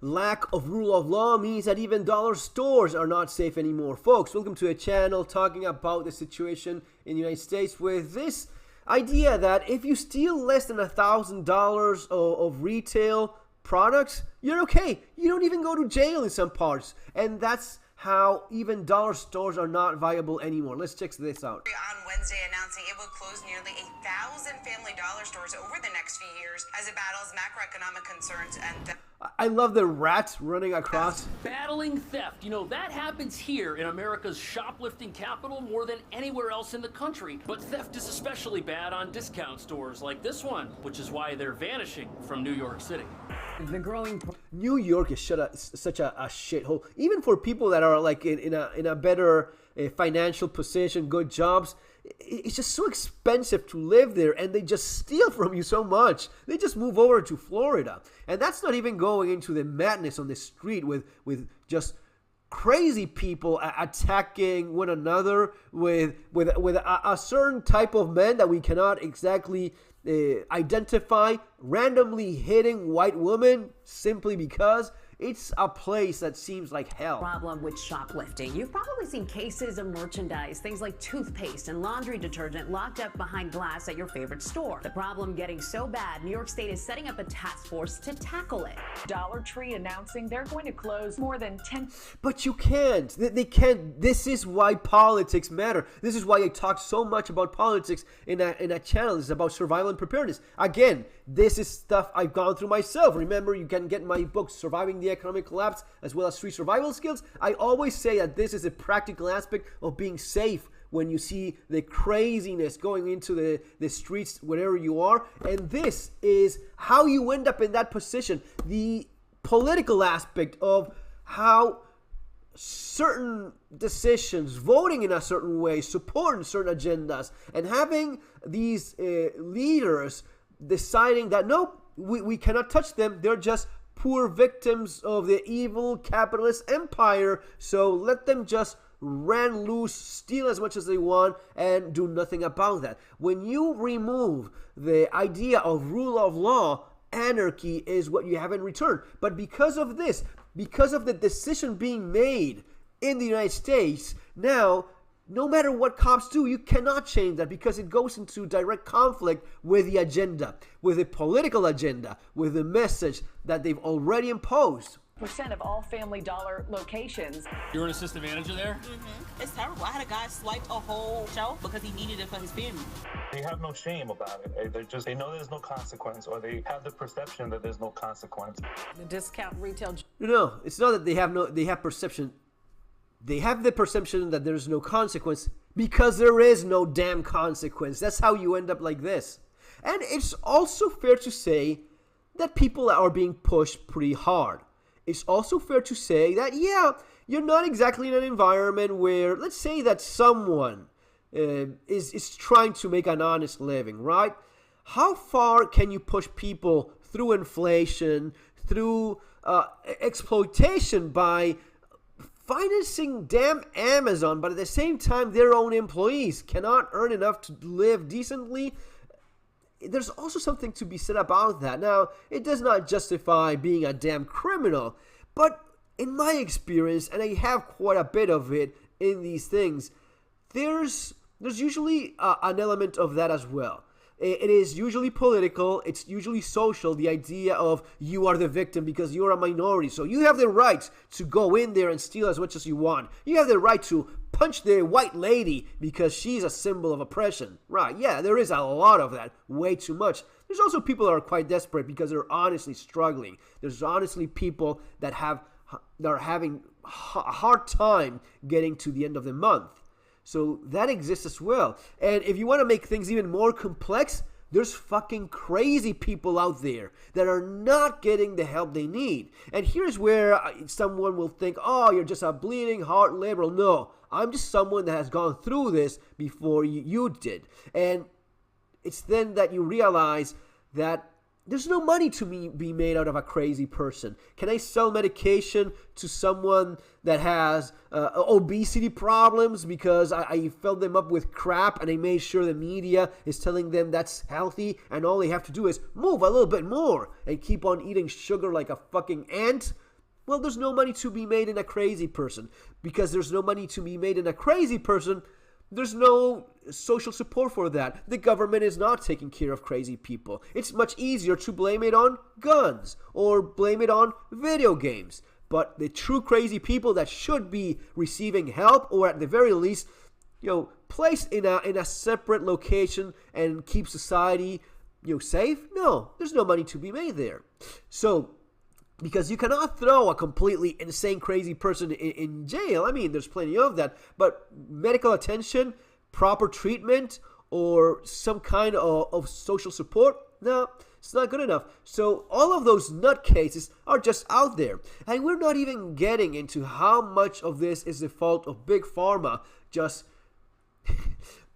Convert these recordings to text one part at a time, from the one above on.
lack of rule of law means that even dollar stores are not safe anymore. Folks, welcome to a channel talking about the situation in the United States with this idea that if you steal less than $1,000 of retail products, you're okay. You don't even go to jail in some parts. And that's how even dollar stores are not viable anymore. Let's check this out. On Wednesday, announcing it will close nearly 1,000 Family Dollar stores over the next few years as it battles macroeconomic concerns and I love the rat running across. Battling theft. You know, that happens here in America's shoplifting capital more than anywhere else in the country. But theft is especially bad on discount stores like this one, which is why they're vanishing from New York City. The growing New York is such a shithole. Even for people that are like in a better financial position, good jobs, it's just so expensive to live there, and they just steal from you so much. They just move over to Florida, and that's not even going into the madness on the street with just crazy people attacking one another with a certain type of men that we cannot exactly identify, randomly hitting white women simply because it's a place that seems like hell. Problem with shoplifting. You've probably seen cases of merchandise, things like toothpaste and laundry detergent locked up behind glass at your favorite store. The problem getting so bad, New York State is setting up a task force to tackle it. Dollar Tree announcing they're going to close more than 10. But you can't. They can't. This is why politics matter. This is why I talk so much about politics in a channel. It's about survival and preparedness. Again, this is stuff I've gone through myself. Remember, you can get my book, Surviving the Economic Collapse, as well as Street Survival Skills. I always say that this is a practical aspect of being safe when you see the craziness going into the streets wherever you are. And this is how you end up in that position. The political aspect of how certain decisions, voting in a certain way, supporting certain agendas, and having these leaders deciding that, nope, we cannot touch them. They're just poor victims of the evil capitalist empire, so let them just run loose, steal as much as they want, and do nothing about that. When you remove the idea of rule of law, anarchy is what you have in return. But because of this, because of the decision being made in the United States, now no matter what cops do, you cannot change that because it goes into direct conflict with the agenda, with the political agenda, with the message that they've already imposed. Percent of all Family Dollar locations. You're an assistant manager there? It's terrible. I had a guy swipe a whole shelf because he needed it for his family. They have no shame about it. They know there's no consequence, or they have the perception that there's no consequence. The discount retail. No, it's not that they have perception. They have the perception that there's no consequence because there is no damn consequence. That's how you end up like this. And it's also fair to say that people are being pushed pretty hard. It's also fair to say that, yeah, you're not exactly in an environment where, let's say that someone is trying to make an honest living, right? How far can you push people through inflation, through exploitation by financing damn Amazon, but at the same time their own employees cannot earn enough to live decently? There's also something to be said about that. Now, it does not justify being a damn criminal, but in my experience, and I have quite a bit of it in these things, there's usually an element of that as well. It is usually political, it's usually social, the idea of you are the victim because you're a minority. So you have the right to go in there and steal as much as you want. You have the right to punch the white lady because she's a symbol of oppression. Right, yeah, there is a lot of that, way too much. There's also people that are quite desperate because they're honestly struggling. There's honestly people that are having a hard time getting to the end of the month. So that exists as well. And if you want to make things even more complex, there's fucking crazy people out there that are not getting the help they need. And here's where someone will think, oh, you're just a bleeding heart liberal. No, I'm just someone that has gone through this before you did. And it's then that you realize that there's no money to be made out of a crazy person. Can I sell medication to someone that has obesity problems because I filled them up with crap and I made sure the media is telling them that's healthy and all they have to do is move a little bit more and keep on eating sugar like a fucking ant? Well, there's no money to be made in a crazy person. Because there's no money to be made in a crazy person, there's no social support for that. The government is not taking care of crazy people. It's much easier to blame it on guns or blame it on video games. But the true crazy people that should be receiving help, or at the very least, placed in a separate location and keep society, safe? No, there's no money to be made there. So, because you cannot throw a completely insane, crazy person in jail. I mean, there's plenty of that. But medical attention, proper treatment, or some kind of social support, no, it's not good enough. So all of those nutcases are just out there. And we're not even getting into how much of this is the fault of Big Pharma just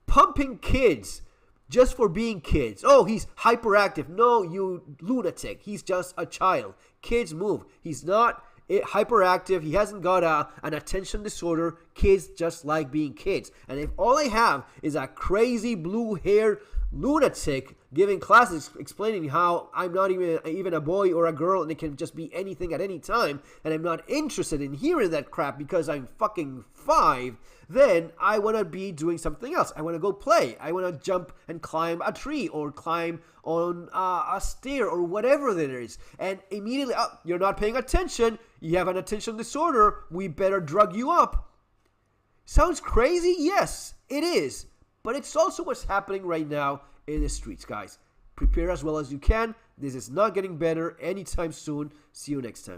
pumping kids just for being kids. Oh, he's hyperactive. No, you lunatic. He's just a child. Kids move. He's not hyperactive. He hasn't got an attention disorder. Kids just like being kids. And if all they have is a crazy blue-haired lunatic giving classes explaining how I'm not even a boy or a girl and it can just be anything at any time, and I'm not interested in hearing that crap because I'm fucking 5, then I want to be doing something else. I want to go play. I want to jump and climb a tree or climb on a stair or whatever there is. And immediately, you're not paying attention. You have an attention disorder. We better drug you up. Sounds crazy? Yes, it is. But it's also what's happening right now in the streets, guys. Prepare as well as you can. This is not getting better anytime soon. See you next time.